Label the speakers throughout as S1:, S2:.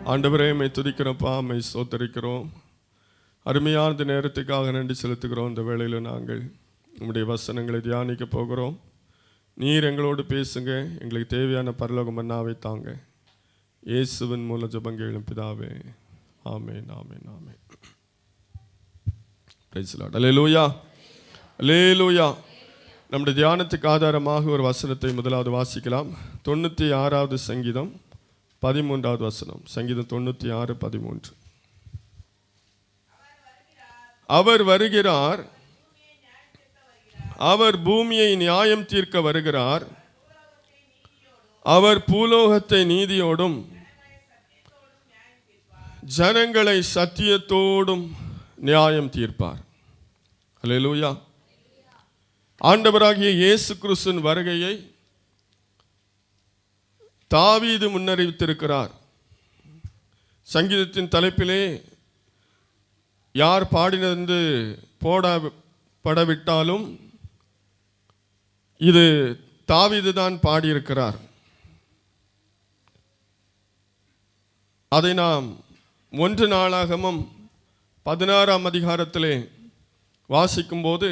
S1: ஆண்டவரே, உம்மை துதிக்கிறோம்ப்பா, உம்மை ஸ்தோத்தரிக்கிறோம். அருமையான இந்த நேரத்துக்காக நன்றி செலுத்துகிறோம். இந்த வேளையில் நாங்கள் உம்முடைய வசனங்களை தியானிக்க போகிறோம். நீர் எங்களோடு பேசுங்க. எங்களுக்கு தேவையான பரலோக மன்னாவை தாங்க. இயேசுவின் மூலம் ஜெபங்களும் பிதாவே, ஆமென், ஆமென், ஆமென். Praise the Lord. அல்லேலூயா, அல்லேலூயா. நம்முடைய தியானத்துக்கு ஆதாரமாக ஒரு வசனத்தை முதலாவது வாசிக்கலாம். 96வது சங்கீதம் 13வது வசனம். சங்கீதம் 96:13. அவர் வருகிறார், அவர் பூமியை நியாயம் தீர்க்க வருகிறார். அவர் பூலோகத்தை நீதியோடும் ஜனங்களை சத்தியத்தோடும் நியாயம் தீர்ப்பார். அல்லேலூயா. ஆண்டவராகிய இயேசு கிறிஸ்துவின் வருகையை தாவீது முன்னறிவித்திருக்கிறார். சங்கீதத்தின் தலைப்பிலே யார் பாடினது போடப்படவிட்டாலும் இது தாவீது தான் பாடியிருக்கிறார். அதை நாம் 1 நாளாகமம் 16ஆம் அதிகாரத்திலே வாசிக்கும்போது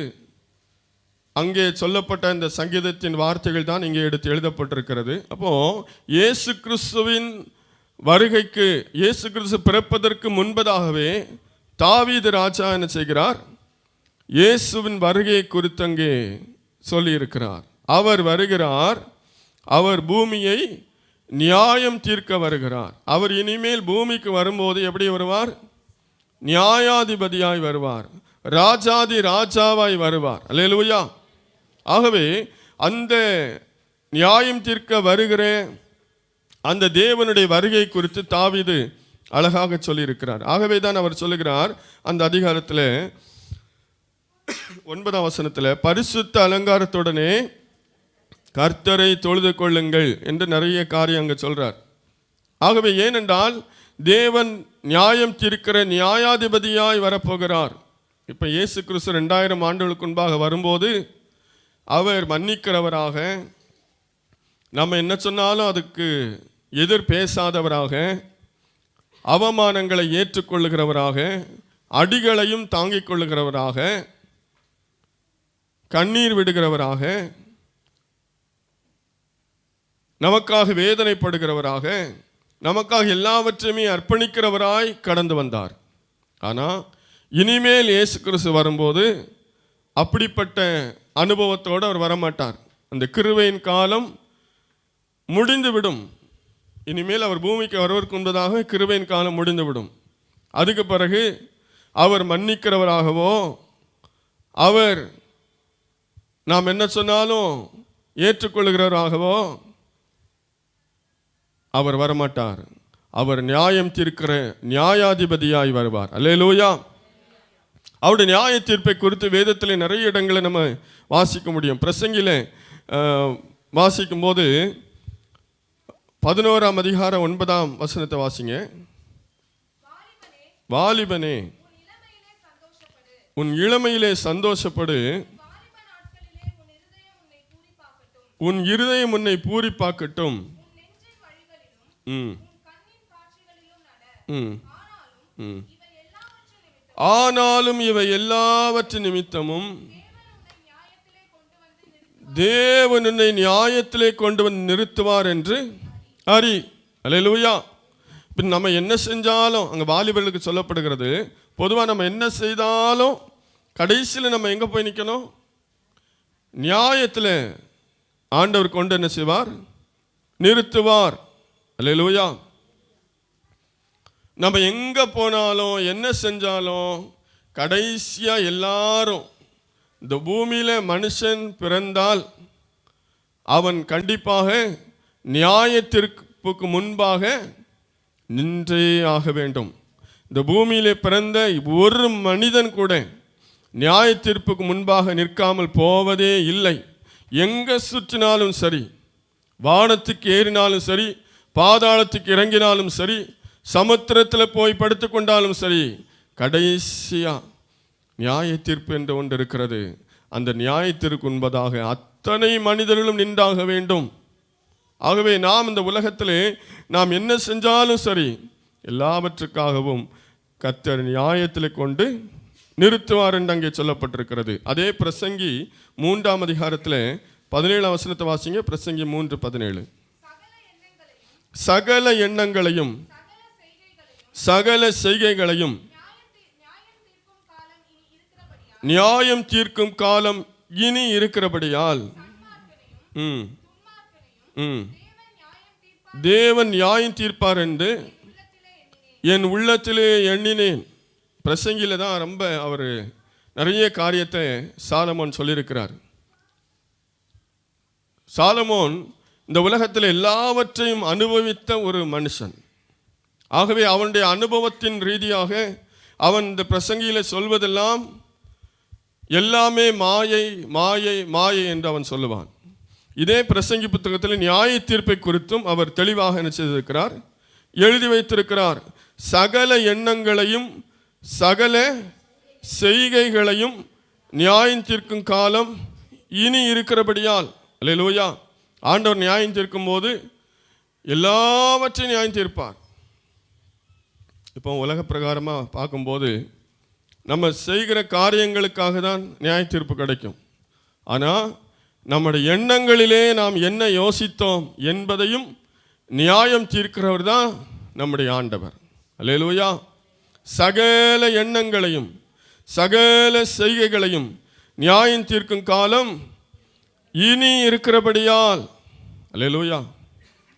S1: அங்கே சொல்லப்பட்ட இந்த சங்கீதத்தின் வார்த்தைகள் தான் இங்கே எடுத்து எழுதப்பட்டிருக்கிறது. அப்போ இயேசு கிறிஸ்துவின் வருகைக்கு, இயேசு கிறிஸ்து பிறப்பதற்கு முன்பதாகவே தாவீது ராஜா என்ன செய்கிறார்? இயேசுவின் வருகையை குறித்து அங்கே சொல்லியிருக்கிறார். அவர் வருகிறார், அவர் பூமியை நியாயம் தீர்க்க வருகிறார். அவர் இனிமேல் பூமிக்கு வரும்போது எப்படி வருவார்? நியாயாதிபதியாய் வருவார், ராஜாதி ராஜாவாய் வருவார். அல்லேலூயா. ஆகவே அந்த நியாயம் தீர்க்க வருகிற அந்த தேவனுடைய வருகை குறித்து தாவீது அழகாக சொல்லியிருக்கிறார். ஆகவே தான் அவர் சொல்லுகிறார் அந்த அதிகாரத்தில் 9ஆம் வசனத்தில், பரிசுத்த அலங்காரத்துடனே கர்த்தரை தொழுது கொள்ளுங்கள் என்று நிறைய காரியம் அங்கே சொல்றார். ஆகவே ஏனென்றால் தேவன் நியாயம் தீர்க்கிற நியாயாதிபதியாய் வரப்போகிறார். இப்போ இயேசு கிறிஸ்து 2000 ஆண்டுகளுக்கு முன்பாக வரும்போது அவர் மன்னிக்கிறவராக, நம்ம என்ன சொன்னாலும் அதுக்கு எதிர் பேசாதவராக, அவமானங்களை ஏற்றுக்கொள்ளுகிறவராக, அடிகளையும் தாங்கிக் கொள்ளுகிறவராக, கண்ணீர் விடுகிறவராக, நமக்காக வேதனைப்படுகிறவராக, நமக்காக எல்லாவற்றையுமே அர்ப்பணிக்கிறவராய் கடந்து வந்தார். ஆனால் இனிமேல் இயேசு கிறிஸ்து வரும்போது அப்படிப்பட்ட அனுபவத்தோடு அவர் வரமாட்டார். அந்த கிருபையின் காலம் முடிந்துவிடும். இனிமேல் அவர் பூமிக்கு வருவதற்கு முன்பதாக கிருபையின் காலம் முடிந்துவிடும். அதுக்கு பிறகு அவர் மன்னிக்கிறவராகவோ, அவர் நாம் என்ன சொன்னாலும் ஏற்றுக்கொள்கிறவராகவோ அவர் வரமாட்டார். அவர் நியாயம் தீர்க்கிற நியாயாதிபதியாய் வருவார். அல்லேலூயா. அவருடைய நியாய தீர்ப்பை குறித்து வேதத்தில் நிறைய இடங்களை நம்ம வாசிக்க முடியும். பிரசங்கில வாசிக்கும் போது 11ஆம் அதிகாரம் 9ஆம் வசனத்தை வாசிங்க. வாலிபனே, உன் இளமையிலே சந்தோஷப்படு, உன் இருதயம் உன்னை பூரிப்பாக்கட்டும். ஆனாலும் இவை எல்லாவற்றின் நிமித்தமும் தேவன் உன்னை நியாயத்திலே கொண்டு வந்து நிறுத்துவார் என்று அறி. அல்லேலூயா. பின் நம்ம என்ன செஞ்சாலும், அங்கே வாலிபர்களுக்கு சொல்லப்படுகிறது, பொதுவாக நம்ம என்ன செய்தாலும் கடைசியில் நம்ம எங்கே போய் நிற்கணும்? நியாயத்தில் ஆண்டவர் கொண்டு என்ன செய்வார்? நிறுத்துவார். அல்லேலூயா. நம்ம எங்கே போனாலும் என்ன செஞ்சாலும் கடைசியாக எல்லாரும், இந்த பூமியில் மனுஷன் பிறந்தால் அவன் கண்டிப்பாக நியாய தீர்ப்புக்கு முன்பாக நின்றே ஆக வேண்டும். இந்த பூமியிலே பிறந்த ஒரு மனிதன் கூட நியாய தீர்ப்புக்கு முன்பாக நிற்காமல் போவதே இல்லை. எங்கே சுற்றினாலும் சரி, வானத்துக்கு ஏறினாலும் சரி, பாதாளத்துக்கு இறங்கினாலும் சரி, சமுத்திரத்தில் போய் படுத்து கொண்டாலும் சரி, கடைசியாக நியாய தீர்ப்பு என்று ஒன்று இருக்கிறது. அந்த நியாயத்திற்கு முன்பதாக அத்தனை மனிதர்களும் நின்றாக வேண்டும். ஆகவே நாம் இந்த உலகத்திலே நாம் என்ன செஞ்சாலும் சரி, எல்லாவற்றுக்காகவும் கர்த்தர் நியாயத்தில் கொண்டு நிறுத்துவார் என்று அங்கே சொல்லப்பட்டிருக்கிறது. அதே பிரசங்கி 3ஆம் அதிகாரத்தில் 17ஆம் வசனத்தை வாசிங்க. பிரசங்கி 3:17. சகல எண்ணங்களையும் சகல செய்கைகளையும் நியாயம் தீர்க்கும் காலம் இனி இருக்கிறபடியால் தேவன் நியாயம் தீர்ப்பார் என்று என் உள்ளத்திலே எண்ணினேன். பிரசங்கில தான் ரொம்ப அவர் நிறைய காரியத்தை சாலமோன் சொல்லியிருக்கிறார். சாலமோன் இந்த உலகத்தில் எல்லாவற்றையும் அனுபவித்த ஒரு மனுஷன். ஆகவே அவனுடைய அனுபவத்தின் ரீதியாக அவன் இந்த பிரசங்கியில சொல்வதெல்லாம் எல்லாமே மாயை மாயை மாயை என்று அவன் சொல்லுவான். இதே பிரசங்கி புத்தகத்தில் நியாய தீர்ப்பை குறித்தும் அவர் தெளிவாக என்ன செய்திருக்கிறார், எழுதி வைத்திருக்கிறார். சகல எண்ணங்களையும் சகல செய்கைகளையும் நியாயம் தீர்க்கும் காலம் இனி இருக்கிறபடியால். அல்லேலூயா. ஆண்டவர் நியாயம் தீர்க்கும் போது எல்லாவற்றையும் நியாயம் தீர்ப்பார். இப்போ உலக பிரகாரமாக பார்க்கும்போது நம்ம செய்கிற காரியங்களுக்காக தான் நியாய தீர்ப்பு கிடைக்கும். ஆனால் நம்முடைய எண்ணங்களிலே நாம் என்ன யோசித்தோம் என்பதையும் நியாயம் தீர்க்கிறவர் தான் நம்முடைய ஆண்டவர். அல்லேலூயா. சகல எண்ணங்களையும் சகல செய்கைகளையும் நியாயம் தீர்க்கும் காலம் இனி இருக்கிறபடியால். அல்லேலூயா.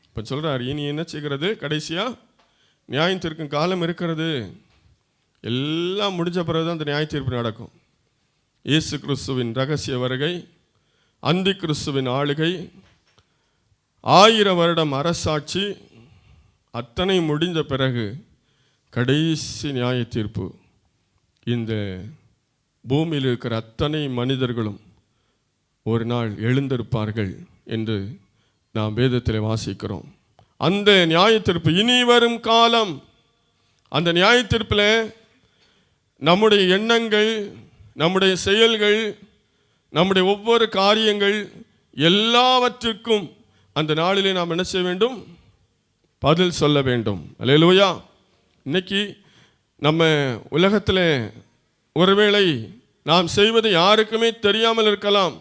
S1: இப்போ சொல்கிறார், இனி என்ன செய்கிறது, கடைசியாக நியாயம் தீர்க்கும் காலம் இருக்கிறது. எல்லாம் முடிஞ்ச பிறகு தான் அந்த நியாய தீர்ப்பு நடக்கும். இயேசு கிறிஸ்துவின் ரகசிய வருகை, அந்தி கிறிஸ்துவின் ஆளுகை, 1000 வருடம் அரசாட்சி, அத்தனை முடிந்த பிறகு கடைசி நியாய தீர்ப்பு. இந்த பூமியில் இருக்கிற அத்தனை மனிதர்களும் ஒரு நாள் எழுந்திருப்பார்கள் என்று நாம் வேதத்தில் வாசிக்கிறோம். அந்த நியாய தீர்ப்பு இனி வரும் காலம். அந்த நியாய தீர்ப்பில் நம்முடைய எண்ணங்கள், நம்முடைய செயல்கள், நம்முடைய ஒவ்வொரு காரியங்கள் எல்லாவற்றிற்கும் அந்த நாளிலே நாம் என்ன செய்ய வேண்டும், பதில் சொல்ல வேண்டும். அல்லேலூயா. இன்னைக்கு நம்ம உலகத்தில் ஒருவேளை நாம் செய்வது யாருக்குமே தெரியாமல் இருக்கலாம்.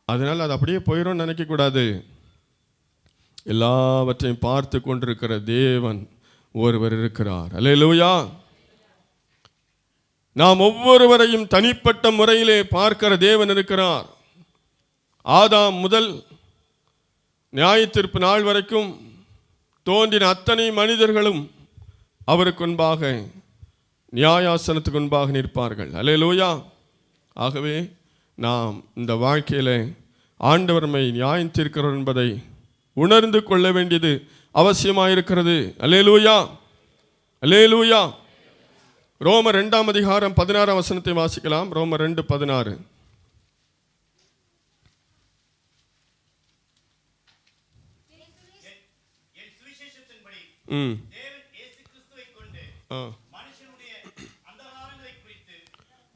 S1: அதனால் அது அப்படியே போயிடும் நினைக்கக்கூடாது. எல்லாவற்றையும் பார்த்து கொண்டிருக்கிற தேவன் ஒருவர் இருக்கிறார். அல்லேலூயா. நாம் ஒவ்வொருவரையும் தனிப்பட்ட முறையிலே பார்க்கிற தேவன் இருக்கிறார். ஆதாம் முதல் நியாய தீர்ப்பு நாள் வரைக்கும் தோன்றின அத்தனை மனிதர்களும் அவருக்கு முன்பாக நியாயாசனத்துக்கு முன்பாக நிற்பார்கள். அல்லேலூயா. ஆகவே நாம் இந்த வாழ்க்கையில் ஆண்டவர் நம்மை நியாயம் தீர்க்கிறார் என்பதை உணர்ந்து கொள்ள வேண்டியது அவசியமாயிருக்கிறது. அல்லேலூயா. அல்லேலூயா. ரோமர் 2ஆம் அதிகாரம் 16ஆம் வசனத்தை வாசிக்கலாம். ரோமர் 2:16.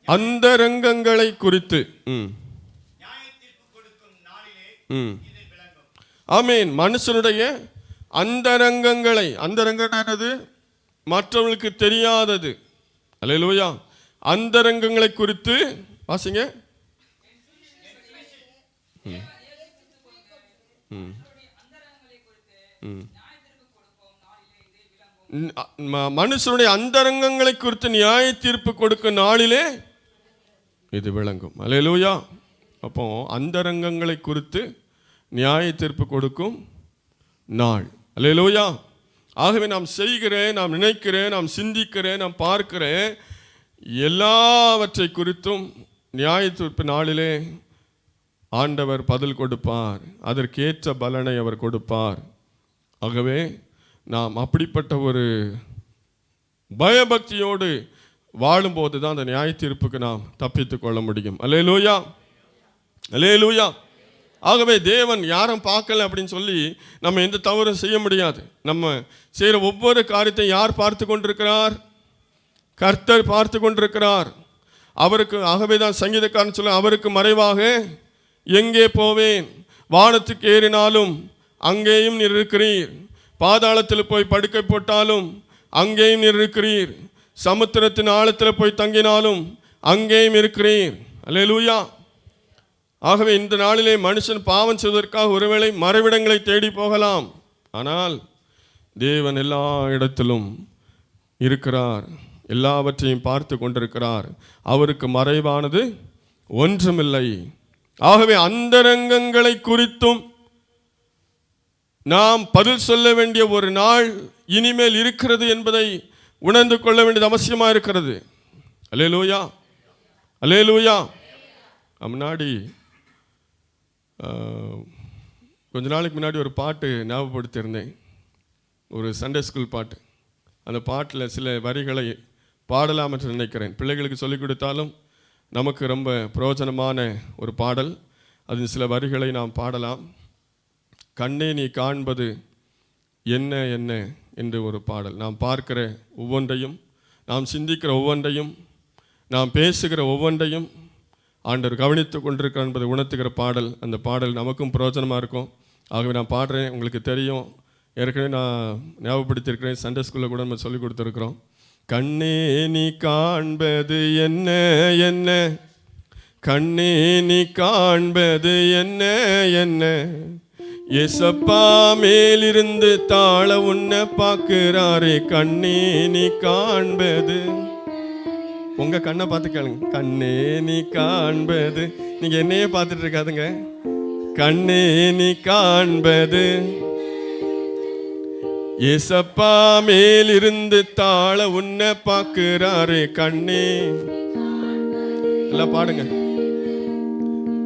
S1: அந்தரங்கங்களை குறித்து ஆமீன். மனுஷனுடைய அந்தரங்கங்களை, அந்தரங்கமானது மற்றவர்களுக்கு தெரியாதது. அல்லேலூயா. அந்தரங்கங்களை குறித்து வாசிங்க. மனுஷனுடைய அந்தரங்கங்களை குறித்து நியாய தீர்ப்பு கொடுக்கும் நாளிலே இது விளங்கும். அல்லேலூயா. அப்போ அந்தரங்கங்களை குறித்து நியாய தீர்ப்பு கொடுக்கும் நாள். அல்லேலூயா. ஆகவே நாம் செய்கிறேன், நாம் நினைக்கிறேன், நாம் சிந்திக்கிறேன், நாம் பார்க்கிறேன், எல்லாவற்றை குறித்தும் நியாய தீர்ப்பு நாளிலே ஆண்டவர் பதில் கொடுப்பார். அதற்கேற்ற பலனை அவர் கொடுப்பார். ஆகவே நாம் அப்படிப்பட்ட ஒரு பயபக்தியோடு வாழும்போது தான் அந்த நியாய தீர்ப்புக்கு நாம் தப்பித்து கொள்ள முடியும். அல்லேலூயா. அல்லேலூயா. ஆகவே தேவன் யாரும் பார்க்கல அப்படின்னு சொல்லி நம்ம எந்த தவறும் செய்ய முடியாது. நம்ம செய்கிற ஒவ்வொரு காரியத்தை யார் பார்த்து கொண்டிருக்கிறார்? கர்த்தர் பார்த்து கொண்டிருக்கிறார். அவருக்கு, ஆகவே தான் சங்கீதக்காரன் சொல்ல, அவருக்கு மறைவாக எங்கே போவேன்? வானத்துக்கு ஏறினாலும் அங்கேயும் நீர் இருக்கிறீர், பாதாளத்தில் போய் படுக்கை போட்டாலும் அங்கேயும் இருக்கிறீர். சமுத்திரத்தின் ஆழத்தில் போய் தங்கினாலும் அங்கேயும் இருக்கிறீர். அல்லேலூயா. ஆகவே இந்த நாளிலே மனுஷன் பாவம் செய்வதற்காக ஒருவேளை மறைவிடங்களை தேடி போகலாம். ஆனால் தேவன் எல்லா இடத்திலும் இருக்கிறார், எல்லாவற்றையும் பார்த்து கொண்டிருக்கிறார். அவருக்கு மறைவானது ஒன்றுமில்லை. ஆகவே அந்தரங்கங்களை குறித்தும் நாம் பதில் சொல்ல வேண்டிய ஒரு நாள் இனிமேல் இருக்கிறது என்பதை உணர்ந்து கொள்ள வேண்டியது அவசியமாக இருக்கிறது. அல்லேலூயா, அல்லேலூயா. முன்னாடி கொஞ்ச நாளைக்கு முன்னாடி ஒரு பாட்டு ஞாபகப்படுத்தியிருந்தேன், ஒரு சண்டே ஸ்கூல் பாட்டு. அந்த பாட்டில் சில வரிகளை பாடலாம் என்று நினைக்கிறேன். பிள்ளைகளுக்கு சொல்லிக் கொடுத்தாலும் நமக்கு ரொம்ப பிரயோஜனமான ஒரு பாடல். அதில் சில வரிகளை நாம் பாடலாம். கண்ணே நீ காண்பது என்ன என்ன என்று ஒரு பாடல். நாம் பார்க்கிற ஒவ்வொன்றையும், நாம் சிந்திக்கிற ஒவ்வொன்றையும், நாம் பேசுகிற ஒவ்வொன்றையும் ஆண்டவர் கவனித்து கொண்டிருக்கிறார் என்பதை உணர்த்துகிற பாடல். அந்த பாடல் நமக்கும் பிரயோஜனமாக இருக்கும். ஆகவே நான் பாடுறேன், உங்களுக்கு தெரியும், ஏற்கனவே நான் ஞாபகப்படுத்தியிருக்கிறேன். சண்டே ஸ்கூலில் கூட நம்ம சொல்லிக் கொடுத்துருக்குறோம். கண்ணே நீ காண்பது என்ன என்ன, கண்ணே நீ காண்பது என்ன என்ன, ஏசப்பா மேலிருந்து தாழ உன்னை பார்க்கிறாரே. கண்ணே நீ காண்பது, உங்க கண்ணை பார்த்து கேளுங்க. கண்ணே நீ காண்பது, நீங்க என்னையே பார்த்துட்டு இருக்காதுங்க. கண்ணே நீ காண்பது, ஏசப்பா மேலிருந்து தாழ உன்னை பார்க்கிறாரே. கண்ணே, எல்லாம் பாடுங்க.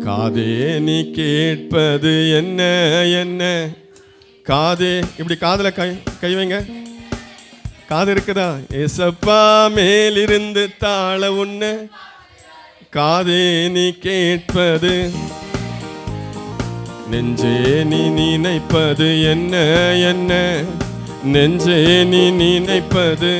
S1: காதே நீ கேட்பது என்ன என்ன, காதே, இப்படி காதுல கை வைங்க. காது இருக்குதா? ஏசப்பா மேலிருந்து தாழ உன்னை, காதே நீ கேட்பது, நெஞ்சே நீ நினைப்பது என்ன என்ன, நெஞ்சே நீ நினைப்பது,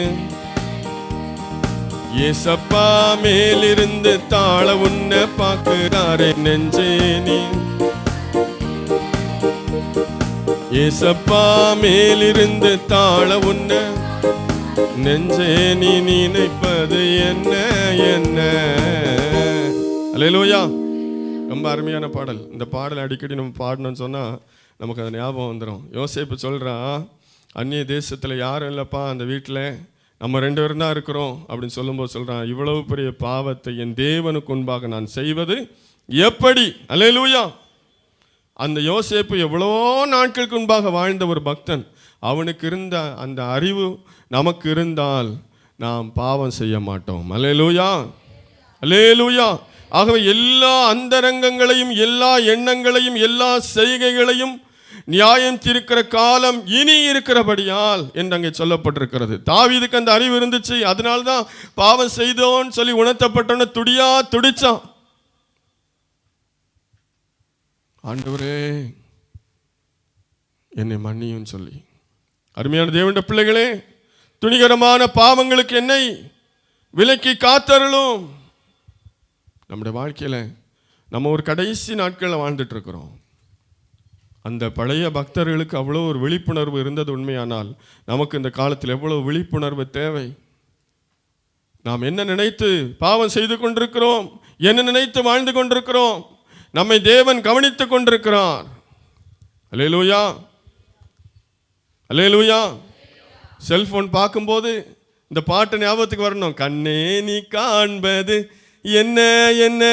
S1: ஏசப்பா மேலிருந்து தாழ உன்னை பார்க்கிறாரே. நெஞ்சே நீ, ஏசப்பா மேலிருந்து தாழ உன்னை, நெஞ்சே நீ நினைப்பது என்ன என்ன. அல்லேலூயா. ரொம்ப அருமையான பாடல். இந்த பாடல் அடிக்கடி நம்ம பாடணும்னு சொன்னால் நமக்கு அது ஞாபகம் வந்துடும். யோசேப்பு சொல்கிறான், அந்நிய தேசத்தில் யாரும் இல்லைப்பா, அந்த வீட்டில் நம்ம 2 பேரும் தான் இருக்கிறோம் அப்படின்னு சொல்லும்போது சொல்கிறான், இவ்வளவு பெரிய பாவத்தை என் தேவனுக்கு முன்பாக நான் செய்வது எப்படி? அல்லேலூயா. அந்த யோசேப்பு எவ்வளோ நாட்களுக்கு முன்பாக வாழ்ந்த ஒரு பக்தன். அவனுக்கு இருந்த அந்த அறிவு நமக்கு இருந்தால் நாம் பாவம் செய்ய மாட்டோம். அல்லேலூயா, அல்லேலூயா. ஆகவே எல்லா அந்தரங்கங்களையும், எல்லா எண்ணங்களையும், எல்லா செய்கைகளையும் நியாயம் தீர்க்கிற காலம் இனி இருக்கிறபடியால் என்று அங்கே சொல்லப்பட்டிருக்கிறது. தாவீதுக்கு அந்த அறிவு இருந்துச்சு. அதனால்தான் பாவம் செய்தோன்னு சொல்லி உணர்த்தப்பட்டோன்னு துடிச்சான். ஆண்டவரே என்னை மன்னியும் சொல்லி. அருமையான தேவனுடைய பிள்ளைகளே, துணிகரமான பாவங்களுக்கு என்னை விலக்கி காத்தருளும். நம்முடைய வாழ்க்கையில் நம்ம ஒரு கடைசி நாட்களில் வாழ்ந்துட்டு இருக்கிறோம். அந்த பழைய பக்தர்களுக்கு அவ்வளோ ஒரு விழிப்புணர்வு இருந்தது உண்மையானால் நமக்கு இந்த காலத்தில் எவ்வளோ விழிப்புணர்வு தேவை. நாம் என்ன நினைத்து பாவம் செய்து கொண்டிருக்கிறோம், என்ன நினைத்து வாழ்ந்து கொண்டிருக்கிறோம், நம்மை தேவன் கவனித்து கொண்டிருக்கிறார். அல்லேலூயா, அல்லேலூயா. செல்போன் பார்க்கும்போது இந்த பாட்டு ஞாபகத்துக்கு வரணும். கண்ணே நீ காண்பது என்ன என்ன,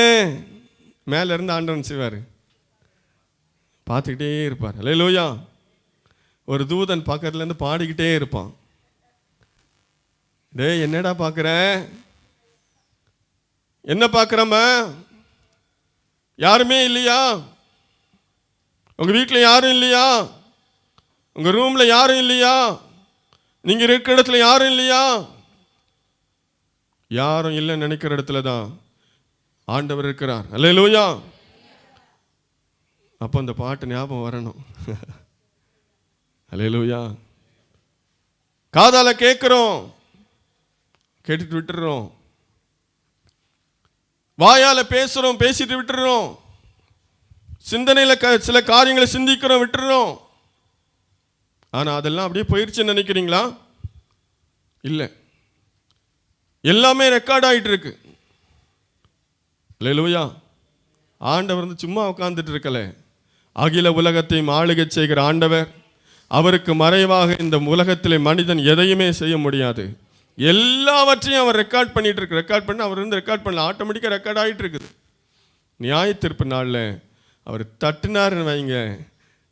S1: மேல இருந்து ஆண்டவன் செய்வார், பார்த்துக்கிட்டே இருப்பார். அல்லேலூயா. ஒரு தூதன் பக்கத்துல இருந்து பாடிக்கிட்டே இருப்பான். டேய் என்னடா பார்க்குற, என்ன பார்க்குறம்மா, யாருமே இல்லையா, உங்க வீட்டில் யாரும் இல்லையா, உங்க ரூம்ல யாரும் இல்லையா, நீங்க இருக்கிற இடத்துல யாரும் இல்லையா? யாரும் இல்லைன்னு நினைக்கிற இடத்துல தான் ஆண்டவர் இருக்கிறார். அல்லேலூயா. அப்போ அந்த பாட்டு ஞாபகம் வரணும். அல்லேலூயா. காதால கேட்கிறோம், கேட்டுட்டு விட்டுறோம். வாயால பேசுறோம், பேசிட்டு விட்டுறோம். சிந்தனையில சில காரியங்களை சிந்திக்கிறோம், விட்டுறோம். ஆனால் அதெல்லாம் அப்படியே போயிடுச்சுன்னு நினைக்கிறீங்களா? இல்லை, எல்லாமே ரெக்கார்ட் ஆகிட்டு இருக்கு. அல்லேலூயா. ஆண்டவர் வந்து சும்மா உட்கார்ந்துட்டு இருக்கல. அகில உலகத்தையும் ஆளுகை செய்கிற ஆண்டவர். அவருக்கு மறைவாக இந்த உலகத்திலே மனிதன் எதையுமே செய்ய முடியாது. எல்லாவற்றையும் அவர் ரெக்கார்ட் பண்ணிட்டு இருக்கு. ரெக்கார்ட் பண்ணி அவர் வந்து ரெக்கார்ட் பண்ணல, ஆட்டோமேட்டிக்காக ரெக்கார்ட் ஆகிட்டு இருக்குது. நியாய தீர்ப்பு நாளில் அவர் தட்டினாருன்னு வைங்க,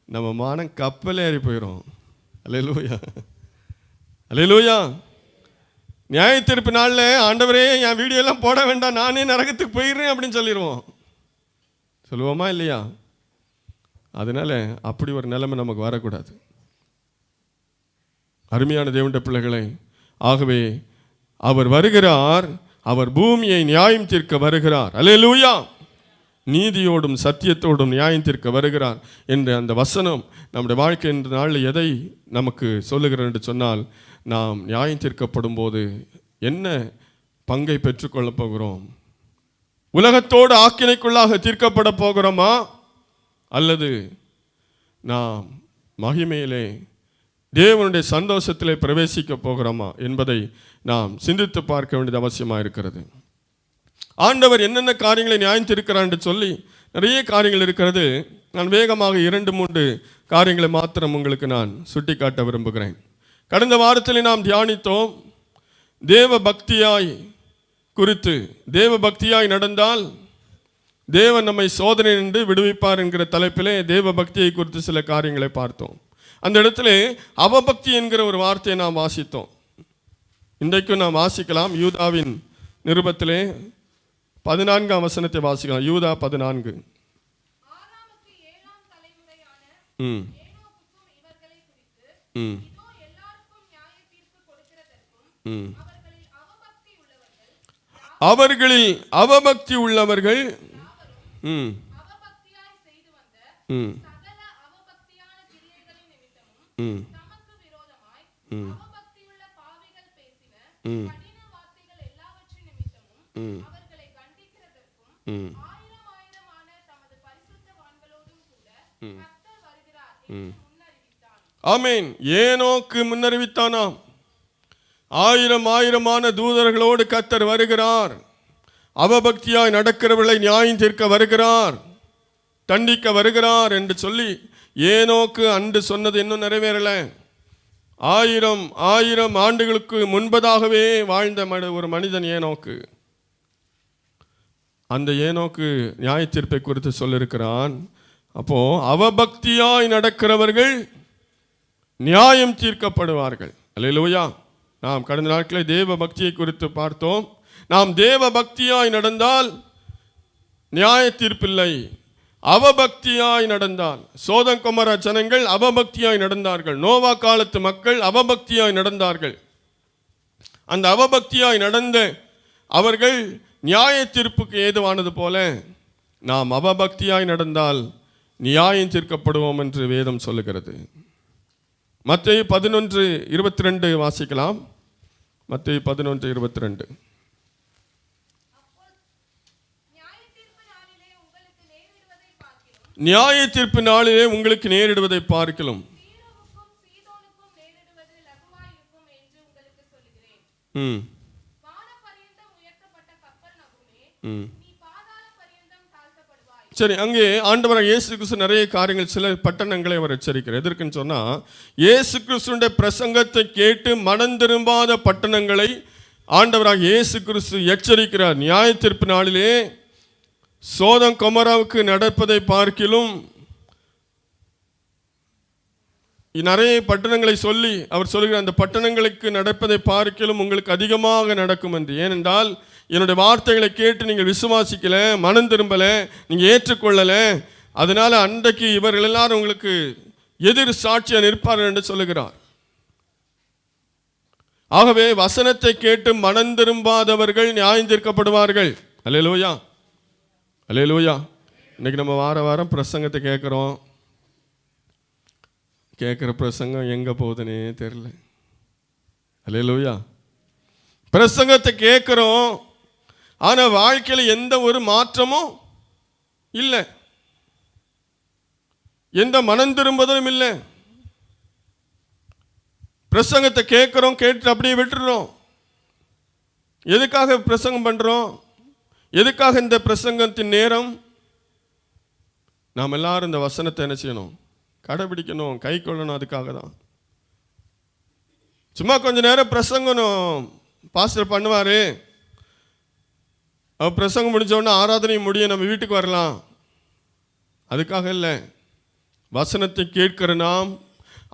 S1: நம்ம மானம் கப்பல் ஏறி போயிடும். அல்லேலூயா, அல்லேலூயா. நியாய தீர்ப்பு நாளில் ஆண்டவரே என் வீடியோலாம் போட வேண்டாம், நானே நரகத்துக்கு போயிடுறேன் அப்படின்னு சொல்லிடுவோம். சொல்லுவோமா இல்லையா? அதனால அப்படி ஒரு நிலைமை நமக்கு வரக்கூடாது. அருமையான தேவனுடைய பிள்ளைகளை, ஆகவே அவர் வருகிறார், அவர் பூமியை நியாயம் தீர்க்க வருகிறார். அல்லேலூயா. நீதியோடும் சத்தியத்தோடும் நியாயம் தீர்க்க வருகிறார் என்ற அந்த வசனம் நம்முடைய வாழ்க்கை என்ற நாளில் எதை நமக்கு சொல்லுகிறார் என்று சொன்னால், நாம் நியாயம் தீர்க்கப்படும் போது என்ன பங்கை பெற்றுக்கொள்ளப் போகிறோம்? உலகத்தோடு ஆக்கினைக்குள்ளாக தீர்க்கப்பட போகிறோமா, அல்லது நாம் மகிமையிலே தேவனுடைய சந்தோஷத்திலே பிரவேசிக்க போகிறோமா என்பதை நாம் சிந்தித்து பார்க்க வேண்டியது அவசியமாக இருக்கிறது. ஆண்டவர் என்னென்ன காரியங்களை நியாயம் தீர்க்கிறார் என்று சொல்லி நிறைய காரியங்கள் இருக்கிறது. நான் வேகமாக 2-3 காரியங்களை மாத்திரம் உங்களுக்கு நான் சுட்டிக்காட்ட விரும்புகிறேன். கடந்த வாரத்தில் நாம் தியானித்தோம், தேவ பக்தியாய் குறித்து. தேவ பக்தியாய் நடந்தால் தேவன் நம்மை சோதனை நின்று விடுவிப்பார் என்கிற தலைப்பிலே தேவ பக்தியை குறித்து சில காரியங்களை பார்த்தோம். அந்த இடத்துல அவபக்தி என்கிற ஒரு வார்த்தையை நாம் வாசித்தோம். இன்றைக்கும் நாம் வாசிக்கலாம். யூதாவின் நிருபத்திலே 14ஆம் வசனத்தை வாசிக்கலாம். யூதா 14. அவர்களில் அவபக்தி உள்ளவர்கள் ஆமென். ஏனோக்கு முன்னறிவித்தானாம், 1000 தூதர்களோடு கர்த்தர் வருகிறார், அவபக்தியாய் நடக்கிறவர்களை நியாயம் தீர்க்க வருகிறார், தண்டிக்க வருகிறார் என்று சொல்லி ஏனோக்கு அன்று சொன்னது இன்னும் நிறைவேறல. 1000 ஆண்டுகளுக்கு முன்பதாகவே வாழ்ந்த ஒரு மனிதன் ஏனோக்கு. அந்த ஏனோக்கு நியாய தீர்ப்பை குறித்து சொல்லியிருக்கிறான். அப்போ அவபக்தியாய் நடக்கிறவர்கள் நியாயம் தீர்க்கப்படுவார்கள். அல்லேலூயா. நாம் கடந்த நாட்களில் தேவ பக்தியை குறித்து பார்த்தோம். நாம் தேவ பக்தியாய் நடந்தால் நியாய தீர்ப்பில்லை. அவபக்தியாய் நடந்தால், சோதம் கொமோரா ஜனங்கள் அவபக்தியாய் நடந்தார்கள், நோவா காலத்து மக்கள் அவபக்தியாய் நடந்தார்கள். அந்த அவபக்தியாய் நடந்த அவர்கள் நியாய தீர்ப்புக்கு ஏதுவானது போல நாம் அவபக்தியாய் நடந்தால் நியாயம் தீர்க்கப்படுவோம் என்று வேதம் சொல்லுகிறது. மத்தேயு 11:22 வாசிக்கலாம். மத்தேயு 11:22. நியாய தீர்ப்பு நாளிலே உங்களுக்கு நேரிடுவதை பார்க்கிலும் சரி, அங்கே ஆண்டவராக இயேசு கிறிஸ்து நிறைய காரியங்கள், சில பட்டணங்களை அவர் எச்சரிக்கிறார். எதற்குன்னு சொன்னால், இயேசு கிறிஸ்துடைய பிரசங்கத்தை கேட்டு மனம் திரும்பாத பட்டணங்களை ஆண்டவராக இயேசு கிறிஸ்து எச்சரிக்கிறார். நியாய தீர்ப்பு நாளிலே சோதம் கொமோராவுக்கு நடப்பதை பார்க்கிலும் நிறைய பட்டணங்களை சொல்லி அவர் சொல்கிறார், அந்த பட்டணங்களுக்கு நடப்பதை பார்க்கிலும் உங்களுக்கு அதிகமாக நடக்கும் என்று. ஏனென்றால் என்னுடைய வார்த்தைகளை கேட்டு நீங்கள் விசுவாசிக்கல, மனம் திரும்பல, நீங்கள் ஏற்றுக்கொள்ளல, அதனால அன்றைக்கு இவர்கள் எல்லாரும் உங்களுக்கு எதிர் சாட்சியாக நிற்பார்கள் என்று சொல்லுகிறார். ஆகவே வசனத்தை கேட்டு மனம் திரும்பாதவர்கள் நியாயம் தீர்க்கப்படுவார்கள். அல்லேலூயா, அல்லேலூயா. இன்னைக்கு நம்ம வாரம் பிரசங்கத்தை கேட்குறோம். கேட்குற பிரசங்கம் எங்கே போகுதுன்னே தெரியல. அல்லேலூயா. பிரசங்கத்தை கேட்குறோம், ஆனால் வாழ்க்கையில் எந்த ஒரு மாற்றமும் இல்லை, எந்த மனம் திரும்புதலும் இல்லை. பிரசங்கத்தை கேட்குறோம், கேட்டு அப்படியே விட்டுறோம். எதுக்காக பிரசங்கம் பண்ணுறோம்? எதுக்காக இந்த பிரசங்கத்தின் நேரம்? நாம் எல்லாரும் இந்த வசனத்தை என்ன செய்யணும்? கடைபிடிக்கணும், கை கொள்ளணும். அதுக்காக தான். சும்மா கொஞ்ச நேரம் பிரசங்கணும் பாஸ்டர் பண்ணுவார். அவர் பிரசங்கம் முடிஞ்சோடனே ஆராதனை முடிய நம்ம வீட்டுக்கு வரலாம், அதுக்காக இல்லை. வசனத்தை கேட்கிற நாம்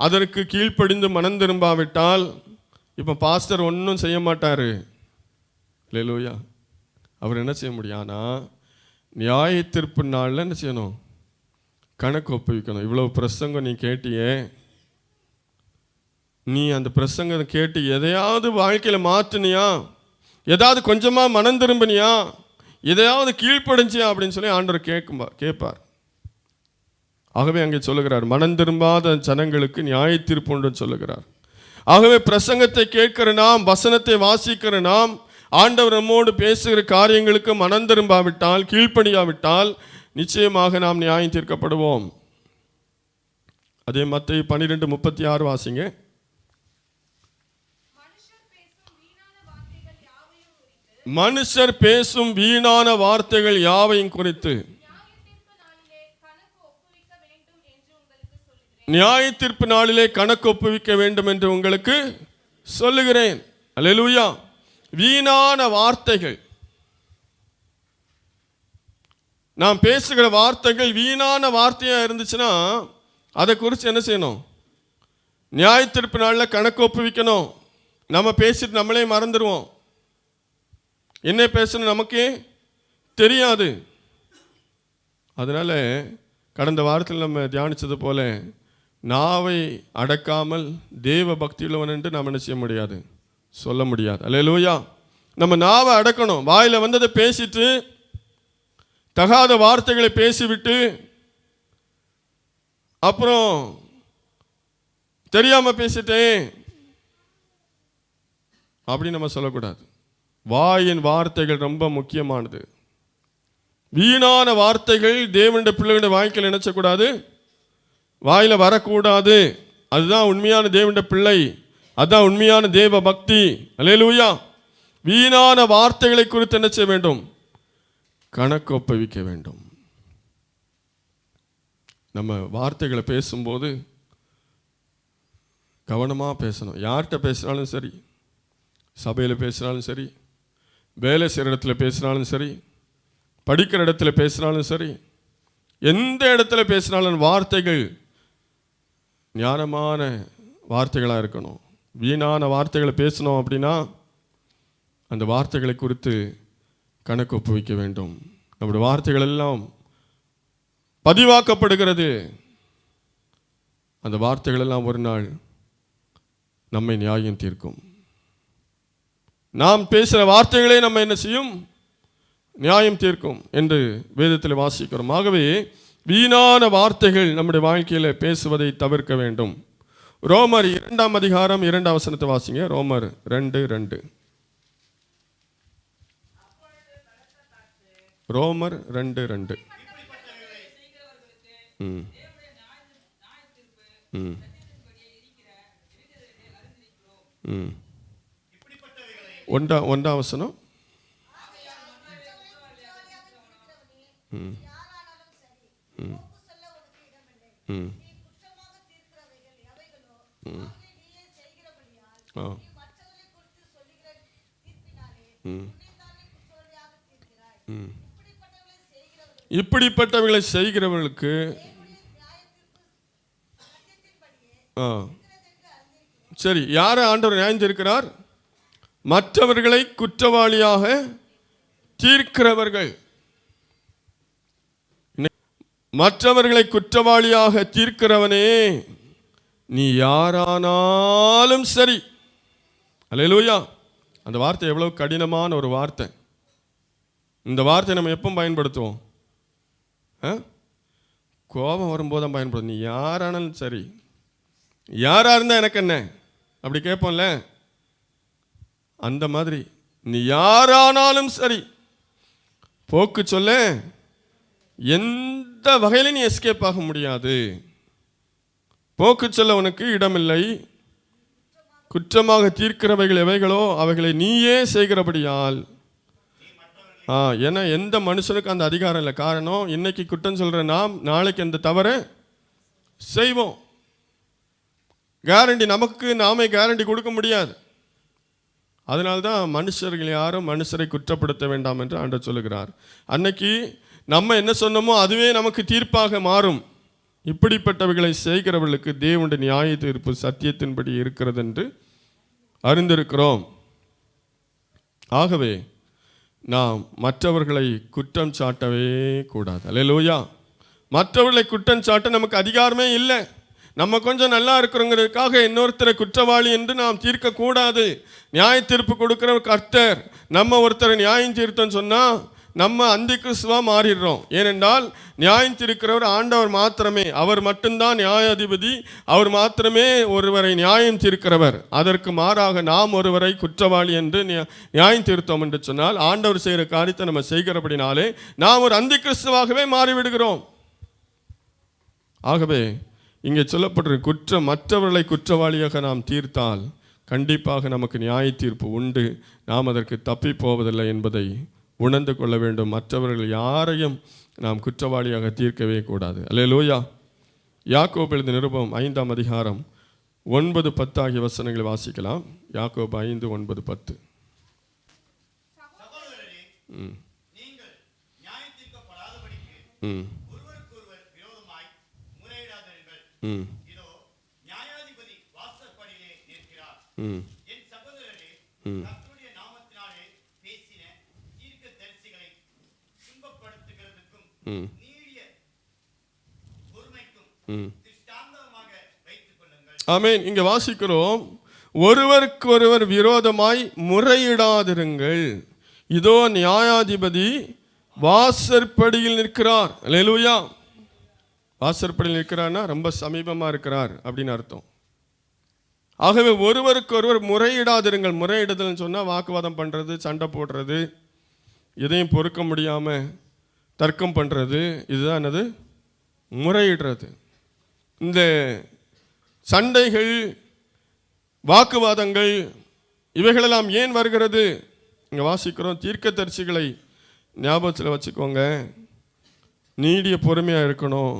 S1: அதற்கு கீழ்ப்படிந்து மனம் திரும்பாவிட்டால் இப்போ பாஸ்டர் ஒன்றும் செய்ய மாட்டார். அல்லேலூயா. அவர் என்ன செய்ய முடியும்? ஆனால் நியாய தீர்ப்பு நாளில் என்ன செய்யணும்? கணக்கு ஒப்புவிக்கணும். இவ்வளோ பிரசங்கம் நீ கேட்டியே, நீ அந்த பிரசங்கத்தை கேட்டு எதையாவது வாழ்க்கையில் மாற்றினியா? ஏதாவது கொஞ்சமாக மனம் திரும்பினியா? எதையாவது கீழ்ப்படிஞ்சியா அப்படின்னு சொல்லி ஆண்டவர் கேட்பார். ஆகவே அங்கே சொல்லுகிறார், மனம் திரும்பாத ஜனங்களுக்கு நியாய தீர்ப்பு உண்டு சொல்லுகிறார். ஆகவே பிரசங்கத்தை கேட்கிற நாம், வசனத்தை வாசிக்கிற நாம், ஆண்டவர் நம்மோடு பேசுகிற காரியங்களுக்கு மனம் திரும்பாவிட்டால், கீழ்ப்படியாவிட்டால் நிச்சயமாக நாம் நியாயம் தீர்க்கப்படுவோம். அதே மத்தேயு 12:36 வாசிங்க. மனுஷர் பேசும் வீணான வார்த்தைகள் யாவையும் குறித்து நியாய தீர்ப்பு நாளிலே கணக்கு ஒப்புவிக்க வேண்டும் என்று உங்களுக்கு சொல்லுகிறேன். அல்லேலூயா. வீணான வார்த்தைகள், நாம் பேசுகிற வார்த்தைகள் வீணான வார்த்தையா இருந்துச்சுன்னா அதை குறித்து என்ன செய்யணும்? நியாய தீர்ப்பு நாளில் கணக்கு ஒப்புவிக்கணும். நம்ம பேசிட்டு நம்மளே மறந்துடுவோம். என்ன பேசணும் நமக்கே தெரியாது. அதனால கடந்த வாரத்தில் நம்ம தியானித்தது போல நாவை அடக்காமல் தேவ பக்தியுள்ளவன் என்று நாம் என்ன செய்ய முடியாது, சொல்ல முடியாது. அல்லேலூயா. நம்ம நாவை அடக்கணும். வாயில் வந்ததை பேசிட்டு தகாத வார்த்தைகளை பேசிவிட்டு அப்புறம் தெரியாம பேசிட்டேன் அப்படி நம்ம சொல்லக்கூடாது. வாயின் வார்த்தைகள் ரொம்ப முக்கியமானது. வீணான வார்த்தைகள் தேவனுடைய பிள்ளைகளுடைய வாழ்க்கையில் நினைச்சக்கூடாது, வாயில் வரக்கூடாது. அதுதான் உண்மையான தேவனுடைய பிள்ளை, அதுதான் உண்மையான தேவ பக்தி. அல்லேலூயா. வீணான வார்த்தைகளை குறித்து என்ன செய்ய வேண்டும்? கணக்கு ஒப்புவிக்க வேண்டும். நம்ம வார்த்தைகளை பேசும்போது கவனமாக பேசணும். யார்கிட்ட பேசினாலும் சரி, சபையில் பேசினாலும் சரி, வேலை செய்கிற இடத்துல பேசினாலும் சரி, படிக்கிற இடத்துல பேசினாலும் சரி, எந்த இடத்துல பேசினாலும் வார்த்தைகள் ஞானமான வார்த்தைகளாக இருக்கணும். வீணான வார்த்தைகளை பேசணும் அப்படின்னா அந்த வார்த்தைகளை குறித்து கணக்கு ஒப்புவிக்க வேண்டும். நம்முடைய வார்த்தைகள் எல்லாம் பதிவாக்கப்படுகிறது. அந்த வார்த்தைகள் எல்லாம் ஒரு நாள் நம்மை நியாயம் தீர்க்கும். நாம் பேசுகிற வார்த்தைகளே நம்ம என்ன செய்யும்? நியாயம் தீர்க்கும் என்று வேதத்தில் வாசிக்கிறோம். ஆகவே வீணான வார்த்தைகள் நம்முடைய வாழ்க்கையில் பேசுவதை தவிர்க்க வேண்டும். ரோமர் 2:2 வாசிங்க. ரோமர் 2:2. ரோமர் 2:2. ஒன்றாம் வசனம். இப்படிப்பட்டவர்களை செய்கிறவர்களுக்கு சரி, யாரை ஆண்டவர் நியாயம் தீர்க்கிறார்? மற்றவர்களை குற்றவாளியாக தீர்க்கிறவர்கள். மற்றவர்களை குற்றவாளியாக தீர்க்கிறவனே, நீ யாரானாலும் சரி. அல்லேலூயா. அந்த வார்த்தை எவ்வளவு கடினமான ஒரு வார்த்தை. இந்த வார்த்தை நம்ம எப்போ பயன்படுத்துவோம்? கோபம் வரும்போது தான் பயன்படுத்தும். நீ யாரானாலும் சரி, யாரா இருந்தா எனக்கு என்ன அப்படி கேட்போம்ல, அந்த மாதிரி நீ யாரானாலும் சரி. போக்கு சொல்ல எந்த வகையிலும் நீ எஸ்கேப் ஆக முடியாது. போக்கு சொல்ல உனக்கு இடமில்லை. குற்றமாக தீர்க்கிறவைகள் எவைகளோ அவைகளை நீயே செய்கிறபடியால். ஏன்னா எந்த மனுஷனுக்கு அந்த அதிகாரம் இல்லை. காரணம், இன்னைக்கு குற்றம் சொல்கிற நாம் நாளைக்கு அந்த தவறை செய்வோம். கேரண்டி நமக்கு நாமே கேரண்டி கொடுக்க முடியாது. அதனால்தான் மனுஷர்கள் யாரும் மனுஷரை குற்றப்படுத்த வேண்டாம் என்று ஆண்டவர் சொல்லுகிறார். அன்னைக்கு நம்ம என்ன சொன்னோமோ அதுவே நமக்கு தீர்ப்பாக மாறும். இப்படிப்பட்டவைகளை செய்கிறவர்களுக்கு தேவனுடைய நியாய தீர்ப்பு சத்தியத்தின்படி இருக்கிறது என்று அறிந்திருக்கிறோம். ஆகவே நாம் மற்றவர்களை குற்றம் சாட்டவே கூடாது. அல்லேலூயா. மற்றவர்களை குற்றம் சாட்ட நமக்கு அதிகாரமே இல்லை. நம்ம கொஞ்சம் நல்லா இருக்கிறோங்கிறதுக்காக இன்னொருத்தரை குற்றவாளி என்று நாம் தீர்க்கக்கூடாது. நியாய தீர்ப்பு கொடுக்கிற கர்த்தர். நம்ம ஒருத்தரை நியாயம் தீர்த்தோன்னு சொன்னால் நம்ம அந்தி கிறிஸ்துவாக மாறிடுறோம். ஏனென்றால் நியாயம் தீர்க்கிறவர் ஆண்டவர் மாத்திரமே. அவர் மட்டும்தான் நியாயாதிபதி. அவர் மாத்திரமே ஒருவரை நியாயம் தீர்க்கிறவர். அதற்கு மாறாக நாம் ஒருவரை குற்றவாளி என்று நியாயம் தீர்த்தோம் என்று சொன்னால் ஆண்டவர் செய்கிற காரியத்தை நம்ம செய்கிறபடினாலே நாம் ஒரு அந்தி கிறிஸ்துவாகவே மாறிவிடுகிறோம். ஆகவே இங்கே சொல்லப்பட்டிருக்கிற மற்றவர்களை குற்றவாளியாக நாம் தீர்த்தால் கண்டிப்பாக நமக்கு நியாய தீர்ப்பு உண்டு. நாம் அதற்கு தப்பி போவதில்லை என்பதை உணர்ந்து கொள்ள வேண்டும். மற்றவர்கள் யாரையும் நாம் குற்றவாளியாக தீர்க்கவே கூடாது. அல்லேலூயா. யாக்கோபு எழுதின நிருபம் 5ஆம் அதிகாரம் 9-10 ஆகிய வசனங்களை வாசிக்கலாம். யாக்கோபு 5:9-10. ஆமென். இங்க வாசிக்கிறோம், ஒருவருக்கு ஒருவர் விரோதமாய் முறையிடாதிருங்கள், இதோ நியாயாதிபதி வாசற்படியில் நிற்கிறார். அல்லேலூயா. வாசற்படியில் நிற்கிறார்னா ரொம்ப சமீபமா இருக்கிறார் அப்படின்னு அர்த்தம். ஆகவே ஒருவருக்கு ஒருவர் முறையிடாதிருங்கள். முறையிடுதல்னு சொன்னால் வாக்குவாதம் பண்ணுறது, சண்டை போடுறது, எதையும் பொறுக்க முடியாமல் தர்க்கம் பண்ணுறது, இதுதான் என்னது முறையிடுறது. இந்த சண்டைகள், வாக்குவாதங்கள் இவைகளெல்லாம் ஏன் வருகிறது? இங்கே வாசிக்கிறோம், தீர்க்கதரிசிகளை ஞாபகத்தில் வச்சுக்கோங்க, நீடிய பொறுமையாக இருக்கணும்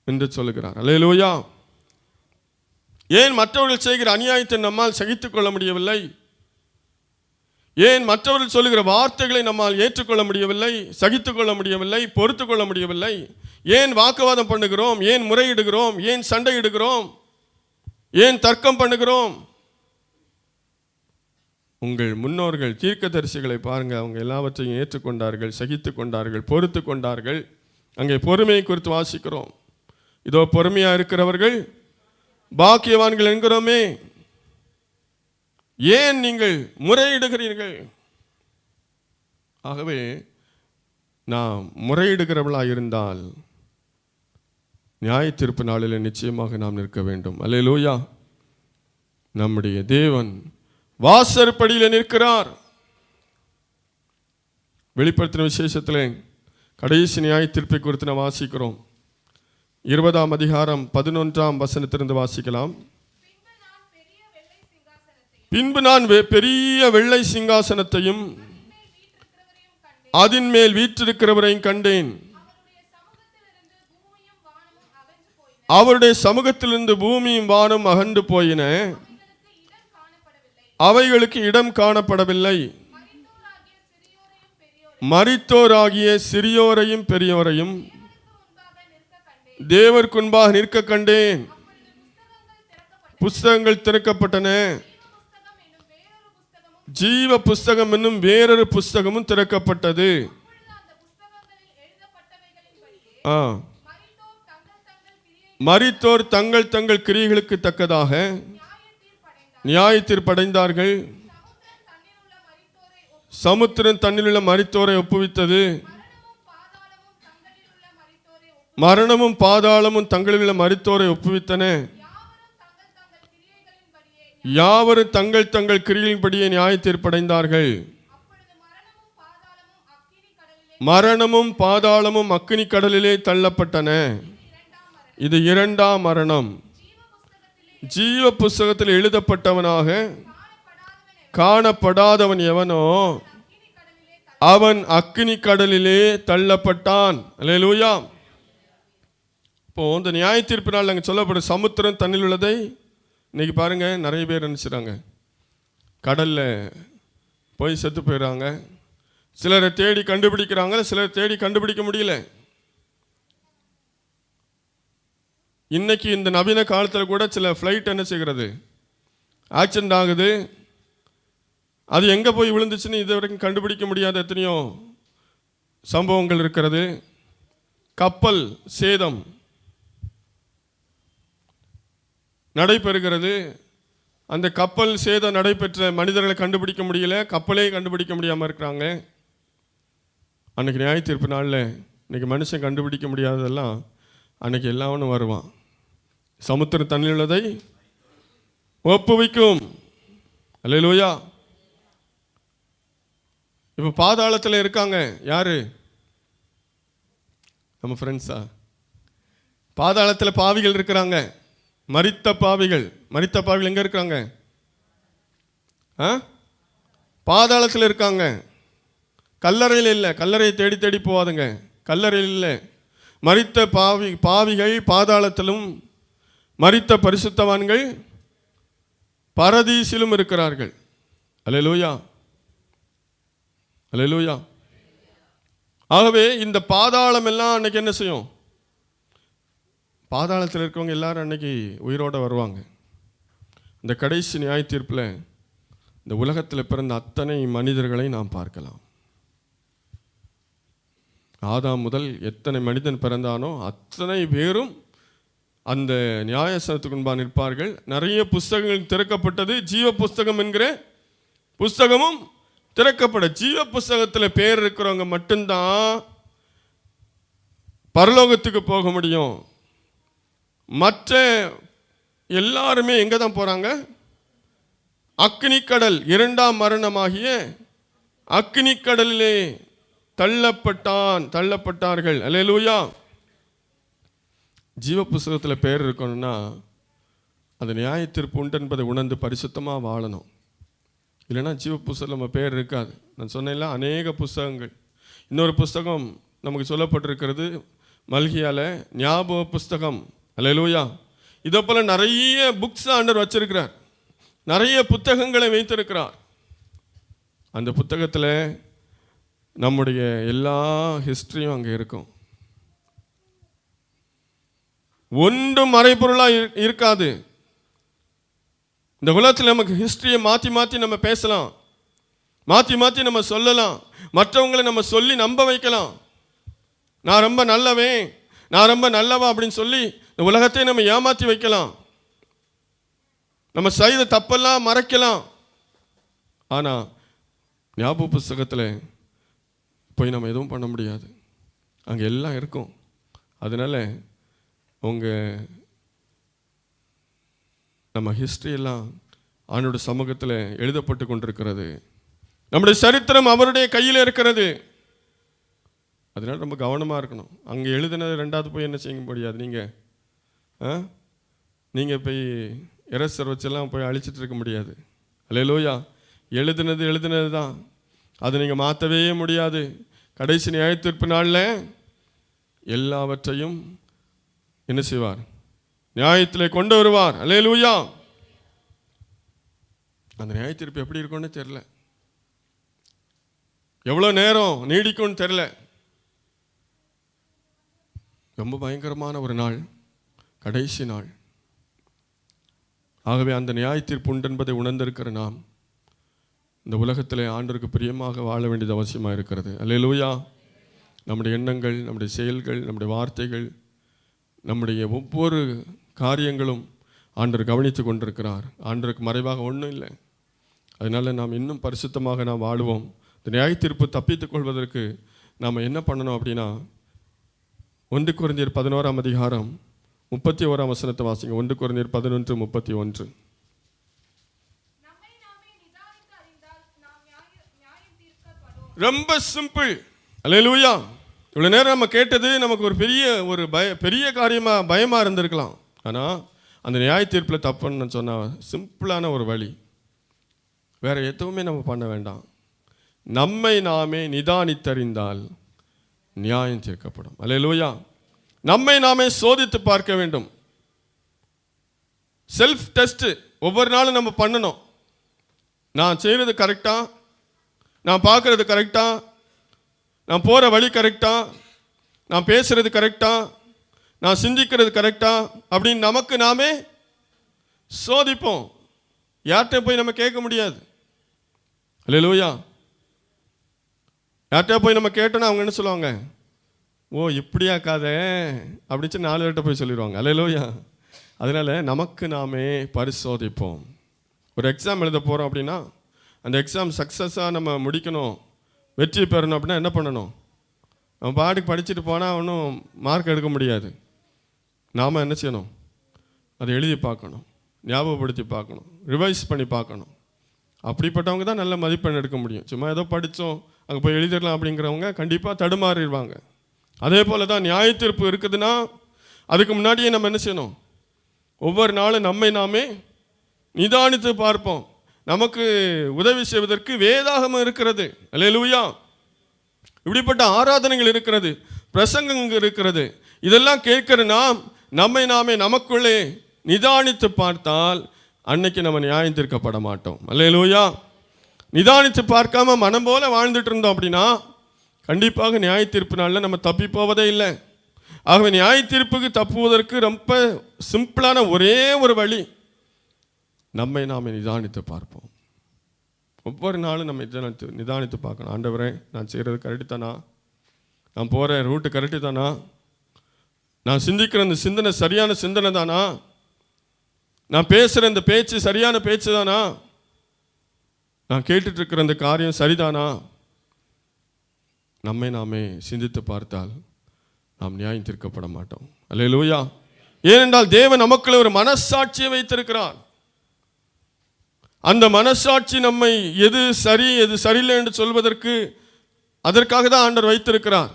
S1: என்று சொல்லுகிறார். அல்லேலூயா. ஏன் மற்றவர்கள் செய்கிற அநியாயத்தை நம்மால் சகித்துக் கொள்ள முடியவில்லை? ஏன் மற்றவர்கள் சொல்லுகிற வார்த்தைகளை நம்மால் ஏற்றுக்கொள்ள முடியவில்லை, சகித்துக் கொள்ள முடியவில்லை, பொறுத்து கொள்ள முடியவில்லை? ஏன் வாக்குவாதம் பண்ணுகிறோம்? ஏன் முறையிடுகிறோம்? ஏன் சண்டையிடுகிறோம்? ஏன் தர்க்கம் பண்ணுகிறோம்? உங்கள் முன்னோர்கள் தீர்க்கதரிசிகளை பாருங்க, அவங்க எல்லாவற்றையும் ஏற்றுக்கொண்டார்கள், சகித்து கொண்டார்கள், பொறுத்து கொண்டார்கள். அங்கே பொறுமையை குறித்து வாசிக்கிறோம். இதோ பொறுமையா இருக்கிறவர்கள் பாக்கியவான்கள் என்கிறோமே. ஏன் நீங்கள் முறையிடுகிறீர்கள்? ஆகவே நாம் முறையிடுகிறவர்களாக இருந்தால் நியாய தீர்ப்பு நாளில் நிச்சயமாக நாம் நிற்க வேண்டும். அல்லேலூயா. நம்முடைய தேவன் வாசற்படியில் நிற்கிறார். வெளிப்படுத்தின விசேஷத்தில் கடைசி நியாய தீர்ப்பை குறித்து நாம் வாசிக்கிறோம். 20ஆம் அதிகாரம் 11ஆம் வசனத்திலிருந்து வாசிக்கலாம். பின்பு நான் பெரிய வெள்ளை சிங்காசனத்தையும் அதன் மேல் வீற்றிருக்கிறவரையும் கண்டேன். அவருடைய சமூகத்திலிருந்து பூமியும் வானம் அகன்று போயின, அவைகளுக்கு இடம் காணப்படவில்லை. மரித்தோராகிய சிறியோரையும் பெரியோரையும் தேவருக்கு முன்பாக நிற்க கண்டேன். புஸ்தகங்கள் திறக்கப்பட்டன, ஜீவ புஸ்தகம் என்னும் வேறொரு புஸ்தகமும் திறக்கப்பட்டது. மரித்தோர் தங்கள் தங்கள் கிரியைகளுக்கு தக்கதாக நியாய தீர்ப்படைந்தார்கள். சமுத்திரம் தன்னிலுள்ள மரித்தோரை ஒப்புவித்தது. மரணமும் பாதாளமும் தங்களிலுள்ள மரித்தோரை ஒப்புவித்தன. யாவரும் தங்கள் தங்கள் கிரியைகளின்படியே நியாய தீர்ப்படைந்தார்கள். மரணமும் பாதாளமும் அக்கினி கடலிலே தள்ளப்பட்டன. இது இரண்டாம் மரணம். ஜீவ புஸ்தகத்தில் எழுதப்பட்டவனாக காணப்படாதவன் எவனோ அவன் அக்கினி கடலிலே தள்ளப்பட்டான். அல்லேலூயா. இப்போ இந்த நியாய தீர்ப்பு நாள் நாங்கள் சொல்லப்படும் சமுத்திரம் தண்ணில் உள்ளதை இன்னைக்கு பாருங்க, நிறைய பேர் நினைச்சுறாங்க கடல்ல போய் செத்து போயிடுறாங்க. சிலரை தேடி கண்டுபிடிக்கிறாங்க, சிலரை தேடி கண்டுபிடிக்க முடியல. இன்னைக்கு இந்த நவீன காலத்தில் கூட சில ஃப்ளைட் என்ன செய்கிறது, ஆக்சிடென்ட் ஆகுது. அது எங்கே போய் விழுந்துச்சுன்னு இது வரைக்கும் கண்டுபிடிக்க முடியாத எத்தனையோ சம்பவங்கள் இருக்கிறது. கப்பல் சேதம் நடைபெறுகிறது. அந்த கப்பல் சேதம் நடைபெற்ற மனிதர்களை கண்டுபிடிக்க முடியல, கப்பலே கண்டுபிடிக்க முடியாமல் இருக்கிறாங்க. அன்றைக்கி நியாய தீர்ப்பு நாளில் இன்றைக்கி மனுஷன் கண்டுபிடிக்க முடியாததெல்லாம் அன்றைக்கி எல்லாவனும் வருவான். சமுத்திர தண்ணில் உள்ளதை ஒப்புவிக்கும். அல்லேலூயா. இப்போ பாதாளத்தில் இருக்காங்க யாரு? நம்ம ஃப்ரெண்ட்ஸா? பாதாளத்தில் பாவிகள் இருக்கிறாங்க, மரித்த பாவிகள். மரித்த பாவிகள் எங்கே இருக்காங்க? பாதாளத்தில் இருக்காங்க. கல்லறையில் இல்லை, கல்லறையை தேடி தேடி போவாதுங்க, கல்லறையில் இல்லை. மரித்த பாவிகள் பாதாளத்திலும், மரித்த பரிசுத்தவான்கள் பரதீசிலும் இருக்கிறார்கள். அல்லேலூயா, அல்லேலூயா. ஆகவே இந்த பாதாளம் எல்லாம் அன்னைக்கு என்ன செய்யும்? பாதாளத்தில் இருக்கவங்க எல்லாரும் அன்னைக்கு உயிரோடு வருவாங்க. இந்த கடைசி நியாய தீர்ப்பில் இந்த உலகத்தில் பிறந்த அத்தனை மனிதர்களை நாம் பார்க்கலாம். ஆதாம் முதல் எத்தனை மனிதன் பிறந்தானோ அத்தனை பேரும் அந்த நியாயசனத்துக்கு முன்பாக நிற்பார்கள். நிறைய புஸ்தகங்கள் திறக்கப்பட்டது. ஜீவ புஸ்தகம் என்கிற புஸ்தகமும் திறக்கப்பட, ஜீவ புஸ்தகத்தில் பேர் இருக்கிறவங்க மட்டும்தான் பரலோகத்துக்கு போக முடியும். மற்ற எல்லாருமே எங்கே தான் போகிறாங்க? அக்கினிக்கடல், இரண்டாம் மரணமாகிய அக்கினிக்கடலிலே தள்ளப்பட்டார்கள். அல்லேலூயா. ஜீவ புஸ்தகத்தில் பேர் இருக்கணும்னா அந்த நியாய தீர்ப்பு உண்டு என்பதை உணர்ந்து பரிசுத்தமாக வாழணும். இல்லைன்னா ஜீவ புஸ்தகம் நம்ம பேர் இருக்காது. நான் சொன்னேன்ல, அநேக புஸ்தகங்கள். இன்னொரு புஸ்தகம் நமக்கு சொல்லப்பட்டிருக்கிறது மல்கியால, ஞாபக புஸ்தகம். அல்லேலூயா. இதை போல் நிறைய புக்ஸ் ஆண்டவர் வச்சிருக்கிறார், நிறைய புத்தகங்களை வைத்திருக்கிறார். அந்த புத்தகத்தில் நம்முடைய எல்லா ஹிஸ்டரியும் அங்கே இருக்கும். ஒன்றும் மறைபொருளாக இருக்காது. இந்த உலகத்தில் நமக்கு ஹிஸ்டரியை மாற்றி மாற்றி நம்ம பேசலாம், மாற்றி மாற்றி நம்ம சொல்லலாம், மற்றவங்களை நம்ம சொல்லி நம்ப வைக்கலாம். நான் ரொம்ப நல்லவன், நான் ரொம்ப நல்லவா அப்படின்னு சொல்லி இந்த உலகத்தை நம்ம ஏமாற்றி வைக்கலாம். நம்ம செய்த தப்பெல்லாம் மறைக்கலாம். ஆனால் ஞாபக புஸ்தகத்தில் போய் நம்ம எதுவும் பண்ண முடியாது, அங்கே எல்லாம் இருக்கும். அதனால் நம்ம ஹிஸ்ட்ரி எல்லாம் ஆண்டோட சமூகத்தில் எழுதப்பட்டு கொண்டிருக்கிறது. நம்முடைய சரித்திரம் அவருடைய கையில் இருக்கிறது. அதனால் ரொம்ப கவனமாக இருக்கணும். அங்கே எழுதினது ரெண்டாவது போய் என்ன செய்ய முடியாது. நீங்கள் போய் இரசர் வச்செல்லாம் போய் அழிச்சிட்டு இருக்க முடியாது. அல்லேலூயா. எழுதினது தான், அதை நீங்கள் மாற்றவே முடியாது. கடைசி நியாய தீர்ப்பு நாளில் எல்லாவற்றையும் என்ன செய்வார்? நியாயத்தில் கொண்டு வருவார். அல்லேலூயா. அந்த நியாய தீர்ப்பு எப்படி இருக்கும்னு தெரியல, எவ்வளோ நேரம் நீடிக்கும்னு தெரியல. ரொம்ப பயங்கரமான ஒரு நாள், கடைசி நாள். ஆகவே அந்த நியாய தீர்ப்பு உண்டு என்பதை உணர்ந்திருக்கிற நாம் இந்த உலகத்தில் ஆண்டவருக்கு பிரியமாக வாழ வேண்டியது அவசியமாக இருக்கிறது. அல்லேலூயா. நம்முடைய எண்ணங்கள், நம்முடைய செயல்கள், நம்முடைய வார்த்தைகள், நம்முடைய ஒவ்வொரு காரியங்களும் ஆண்டவர் கவனித்து கொண்டிருக்கிறார். ஆண்டவருக்கு மறைவாக ஒன்றும் இல்லை. அதனால் நாம் இன்னும் பரிசுத்தமாக நாம் வாழுவோம். இந்த நியாய தீர்ப்பு தப்பித்துக் கொள்வதற்கு நாம் என்ன பண்ணணும் அப்படின்னா, 1 கொரிந்தியர் 11ஆம் அதிகாரம் 31ஆம் வசனத்தை வாசிங்க. 1 கொரிந்தியர் 11:31. ரொம்ப சிம்பிள். அல்லேலூயா. இவ்வளோ நேரம் நம்ம கேட்டது நமக்கு ஒரு பெரிய காரியமாக பயமாக இருந்திருக்கலாம். ஆனால் அந்த நியாய தீர்ப்பில் தப்புன்னு சொன்னால் சிம்பிளான ஒரு வழி, வேறு எதுவுமே நம்ம பண்ண வேண்டாம். நம்மை நாமே நிதானித்தறிந்தால் நியாயம் தீர்க்கப்படும். அல்லேலூயா. நம்மை நாமே சோதித்து பார்க்க வேண்டும். செல்ஃப் டெஸ்ட் ஒவ்வொரு நாளும் நம்ம பண்ணணும். நான் செய்கிறது கரெக்டா, நான் பார்க்கறது கரெக்டா, நான் போகிற வழி கரெக்டா, நான் பேசுறது கரெக்டா, நான் சிந்திக்கிறது கரெக்டா அப்படின்னு நமக்கு நாமே சோதிப்போம். யார்கிட்ட போய் நம்ம கேட்க முடியாது. அல்லேலூயா. யார்கிட்ட போய் நம்ம கேட்டோன்னா அவங்க என்ன சொல்லுவாங்க, ஓ இப்படியாக்காத அப்படின்னு 4 பேர்கிட்ட போய் சொல்லிடுவாங்க. அல்லேலூயா. அதனால் நமக்கு நாமே பரிசோதிப்போம். ஒரு எக்ஸாம் எழுத போகிறோம் அப்படின்னா அந்த எக்ஸாம் சக்ஸஸாக நம்ம முடிக்கணும், வெற்றி பெறணும் அப்படின்னா என்ன பண்ணணும்? நம்ம பாட்டுக்கு படிச்சுட்டு போனால் ஒன்றும் மார்க் எடுக்க முடியாது. நாம் என்ன செய்யணும்? அதை எழுதி பார்க்கணும், ஞாபகப்படுத்தி பார்க்கணும், ரிவைஸ் பண்ணி பார்க்கணும். அப்படிப்பட்டவங்க தான் நல்ல மதிப்பெண் எடுக்க முடியும். சும்மா ஏதோ படித்தோம் அங்கே போய் எழுதிடலாம் அப்படிங்கிறவங்க கண்டிப்பாக தடுமாறிடுவாங்க. அதே போல் தான் நியாய தீர்ப்பு இருக்குதுன்னா அதுக்கு முன்னாடியே நம்ம என்ன செய்யணும்? ஒவ்வொரு நாளும் நம்மை நாமே நிதானித்து பார்ப்போம். நமக்கு உதவி செய்வதற்கு வேதாகமம் இருக்கிறது. அல்லேலூயா. இப்படிப்பட்ட ஆராதனைகள் இருக்கிறது, பிரசங்கங்கள் இருக்கிறது. இதெல்லாம் கேட்கிற நாம் நம்மை நாமே நமக்குள்ளே நிதானித்து பார்த்தால் அன்னைக்கு நம்ம நியாயம் தீர்க்கப்பட மாட்டோம். அல்லேலூயா. நிதானித்து பார்க்காம மனம் போல வாழ்ந்துட்டு இருந்தோம் அப்படின்னா கண்டிப்பாக நியாய தீர்ப்பு நாளில் நம்ம தப்பி போவதே இல்லை. ஆகவே நியாய தீர்ப்புக்கு தப்புவதற்கு ரொம்ப சிம்பிளான ஒரே ஒரு வழி, நம்மை நாமே நிதானித்து பார்ப்போம். ஒவ்வொரு நாளும் நம்ம நிதானித்து பார்க்கணும். ஆண்டவரே, நான் செய்கிறது கரெக்டு தானா? நான் போகிற ரூட்டு கரெக்டு தானா? நான் சிந்திக்கிற இந்த சிந்தனை சரியான சிந்தனை தானா? நான் பேசுகிற இந்த பேச்சு சரியான பேச்சு தானா? நான் கேட்டுட்டு இருக்கிற இந்த காரியம் சரிதானா? நம்மை நாமே சிந்தித்து பார்த்தால் நாம் நியாயம் தீர்க்கப்பட மாட்டோம். அல்லேலூயா. ஏனென்றால் தேவன் நமக்குள்ள ஒரு மனசாட்சியை வைத்திருக்கிறார். அந்த மனசாட்சி நம்மை எது சரி எது சரியில்லை என்று சொல்வதற்கு அதற்காக தான் ஆண்டவர் வைத்திருக்கிறார்.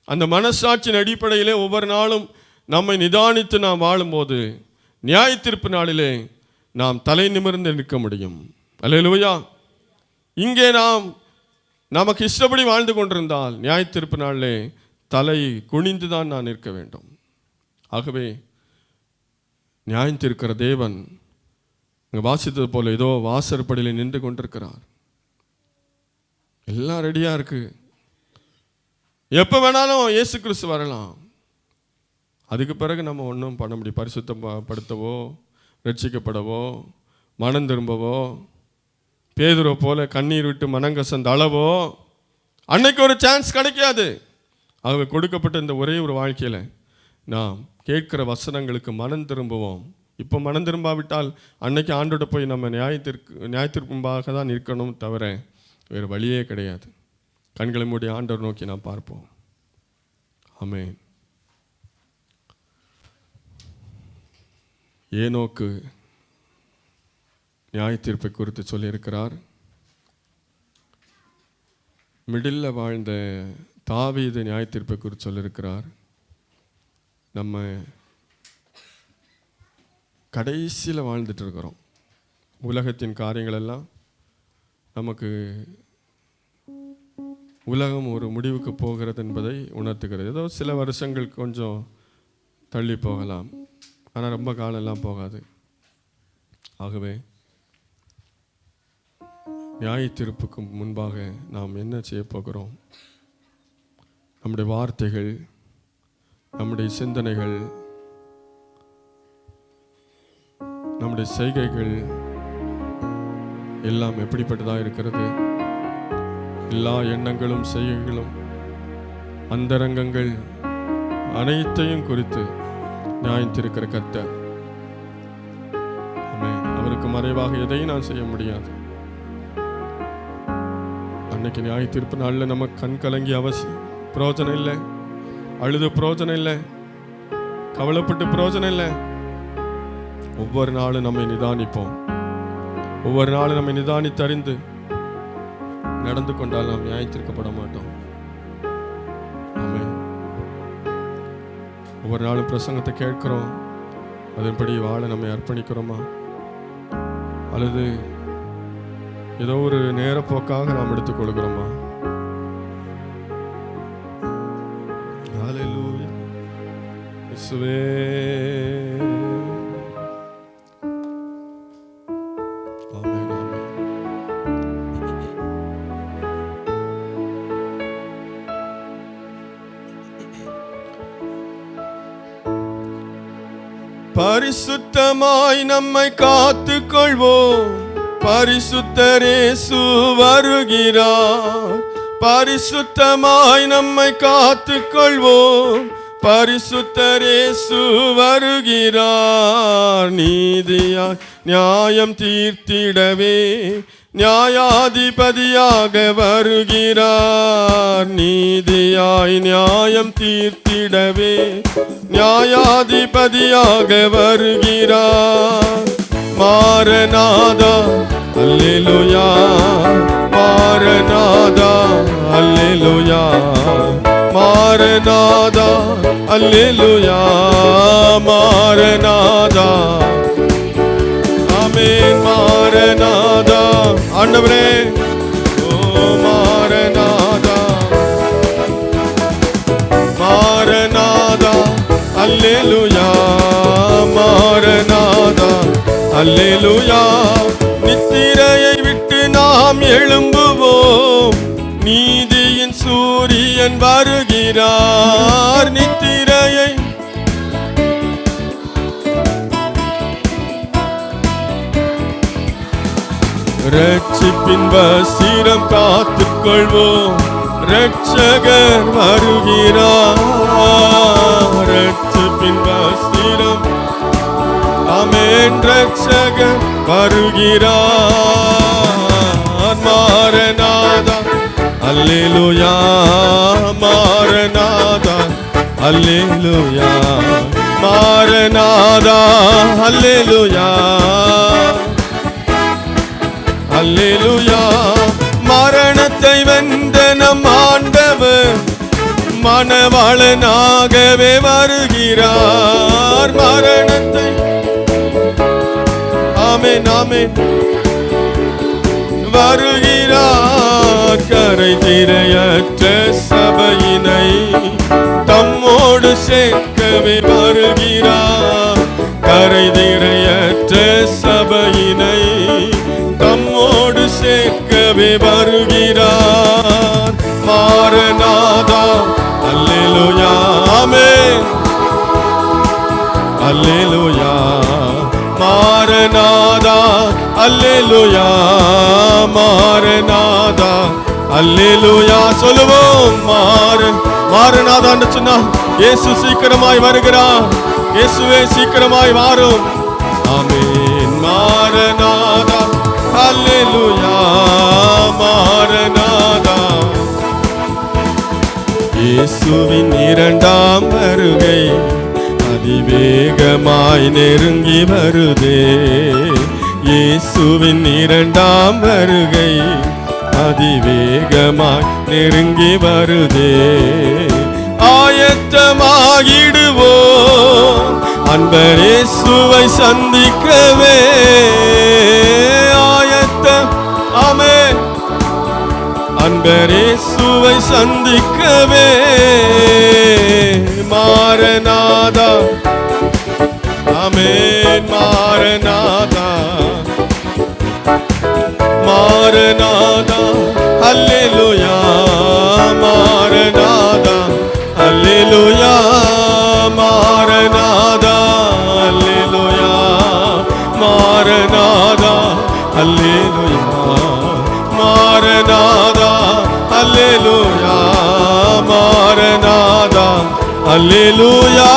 S1: அந்த மனசாட்சியின் அடிப்படையிலே ஒவ்வொரு நாளும் நம்மை நிதானித்து நாம் வாழும்போது நியாய தீர்ப்பு நாளிலே நாம் தலை நிமிர்ந்து நிற்க முடியும். அல்லேலூயா. இங்கே நாம் நமக்கு இஷ்டப்படி வாழ்ந்து கொண்டிருந்தால் நியாய தீர்ப்பு நாளிலே தலை குனிந்து தான் நான் நிற்க வேண்டும். ஆகவே நியாயம் தீர்க்கிற தேவன் இங்கே வாசித்தது போல ஏதோ வாசற்படியில் நின்று கொண்டிருக்கிறார். எல்லாம் ரெடியாக இருக்கு. எப்போ வேணாலும் இயேசு கிறிஸ்து வரலாம். அதுக்கு பிறகு நம்ம ஒன்றும் பண்ண முடியும். பரிசுத்தப்படுத்தவோ, ரட்சிக்கப்படவோ, மனம் திரும்பவோ, பேதுரை போல கண்ணீர் விட்டு மனங்கசந்து அளவோ அன்னைக்கு ஒரு சான்ஸ் கிடைக்காது. ஆகவே கொடுக்கப்பட்ட இந்த ஒரே ஒரு வாழ்க்கையில் நாம் கேட்கிற வசனங்களுக்கு மனம் திரும்புவோம். இப்போ மனம் திரும்பாவிட்டால் அன்னைக்கு ஆண்டோட போய் நம்ம நியாயத்திற்கும்பாக தான் நிற்கணும், தவிர வேறு வழியே கிடையாது. கண்களை மூடி ஆண்டவர் நோக்கி நாம் பார்ப்போம். ஆமென். ஏனோக்கு நியாய தீர்ப்பை குறித்து சொல்லியிருக்கிறார். மிடில் வாழ்ந்த தாவீது நியாய தீர்ப்பை குறித்து சொல்லியிருக்கிறார். நம்ம கடைசியில் வாழ்ந்துட்டு இருக்கிறோம். உலகத்தின் காரியங்கள் எல்லாம் நமக்கு உலகம் ஒரு முடிவுக்கு போகிறது என்பதை உணர்த்துகிறது. ஏதோ சில வருஷங்கள் கொஞ்சம் தள்ளி போகலாம், ஆனால் ரொம்ப காலம்லாம் போகாது. ஆகவே நியாய தீர்ப்புக்கு முன்பாக நாம் என்ன செய்ய போகிறோம்? நம்முடைய வார்த்தைகள், நம்முடைய சிந்தனைகள், நம்முடைய செய்கைகள் எல்லாம் எப்படிப்பட்டதாக இருக்கிறது? எல்லா எண்ணங்களும் செய்கைகளும் அந்தரங்கங்கள் அனைத்தையும் குறித்து நியாயம் தீர்க்கிற கர்த்தர். அவருக்கு மறைவாக எதையும் நான் செய்ய முடியாது. அன்னைக்கு நியாய தீர்ப்பு நாளில் நம்ம கண் கலங்கி பிரயோஜனம் இல்லை, அழுது பிரயோஜனம் இல்லை, கவலைப்பட்டு பிரயோஜனம் இல்லை. ஒவ்வொரு நாளும் நம்மை நிதானிப்போம். ஒவ்வொரு நாளும் நம்மை நிதானித்தறிந்து நடந்து கொண்டால் நாம் நியாயத்திற்கப்பட மாட்டோம். ஆமென். ஒவ்வொரு நாளும் பிரசங்கத்தை கேட்கிறோம், அதன்படி வாழ நம்மை அர்ப்பணிக்கிறோமா? அல்லது ஏதோ ஒரு நேரப்போக்காக நாம் எடுத்துக்கொள்கிறோமா? ஹல்லேலூயா. இயேசுவே, ஆமென், ஆமென். பரிசுத்தமாய் நம்மை காத்துக் கொள்வோம். பரிசுத்தர் இயேசு வருகிறார். பரிசுத்தமாய் நம்மை காத்துக் கொள்வோம். பரிசுத்தர் இயேசு வருகிறார். நீதியாய் நியாயம் தீர்த்திடவே நியாயாதிபதியாக வருகிறார். நீதியாய் நியாயம் தீர்த்திடவே நியாயாதிபதியாக வருகிறார். மாரநாதா அல்லேலூயா, மாரநாதா அல்லேலூயா, மாரநாதா அல்லேலூயா, மாரநாதா. ஆமென். மாரநாதா. ஆண்டவரே, ஓ மாரநாதா, மாரநாதா அல்லேலூயா, மாரநாதா அல்லேலூயா. நித்திரையை விட்டு நாம் எழும்புவோம். நீதியின் சூரியன் வருகிறார். நித்திரையை ரட்சிப்பின் வசீரம் காத்துக் கொள்வோம். ரட்சகர் வருகிறார். ரட்சிப்பின் வசீரம், ஆமென், ரட்சகர் வருகிறார். மாரநாதா அல்லேலூயா, மாரநாதா அல்லேலூயா, மாரநாதா அல்லேலூயா, அல்லேலூயா. மரணத்தை வென்ற நம் ஆண்டவர் மணவாளனாகவே வருகிறார். மரணத்தை, ஆமென், ஆமென், வருகிறார். கரை திரையற்ற சபையினை தம்மோடு சேர்க்கவே வருகிறார். கரை திரையற்ற சபையினை தம்மோடு சேர்க்கவே வருகிறார். மாரநாதா அல்லேலூயா, ஆமென், அல்லேலூயா, மாரநாதா அல்லேலூயா, மாரநாதா அல்லேலூயா. சொல்லுவோம். மாரநாதா என்று சொன்னா இயேசு சீக்கிரமாய் வருகிறார். இயேசுவே சீக்கிரமாய் வாரும். ஆமென். மாரநாதா அல்லேலூயா, மாரநாதா. இயேசுவின் இரண்டாம் வருகை அதிவேகமாய் நெருங்கி வருதே. இயேசுவின் இரண்டாம் வருகை அதிவேகமாய் நெருங்கி வருதே. ஆயத்தமாகிடுவோம் அன்பர் இயேசுவை சந்திக்கவே. ஆயத்தம், ஆமென், அன்பர் இயேசுவை சந்திக்கவே. மாரநாதா, ஆமென், மாரநாதா, மாரநாதா அல்லேலூயா, மாரநாதா அல்லேலூயா, மாரநாதா அல்லேலூயா, மாரநாதா அல்லேலூயா, மாரநாதா அல்லேலூயா, மாரநாதா அல்லேலூயா.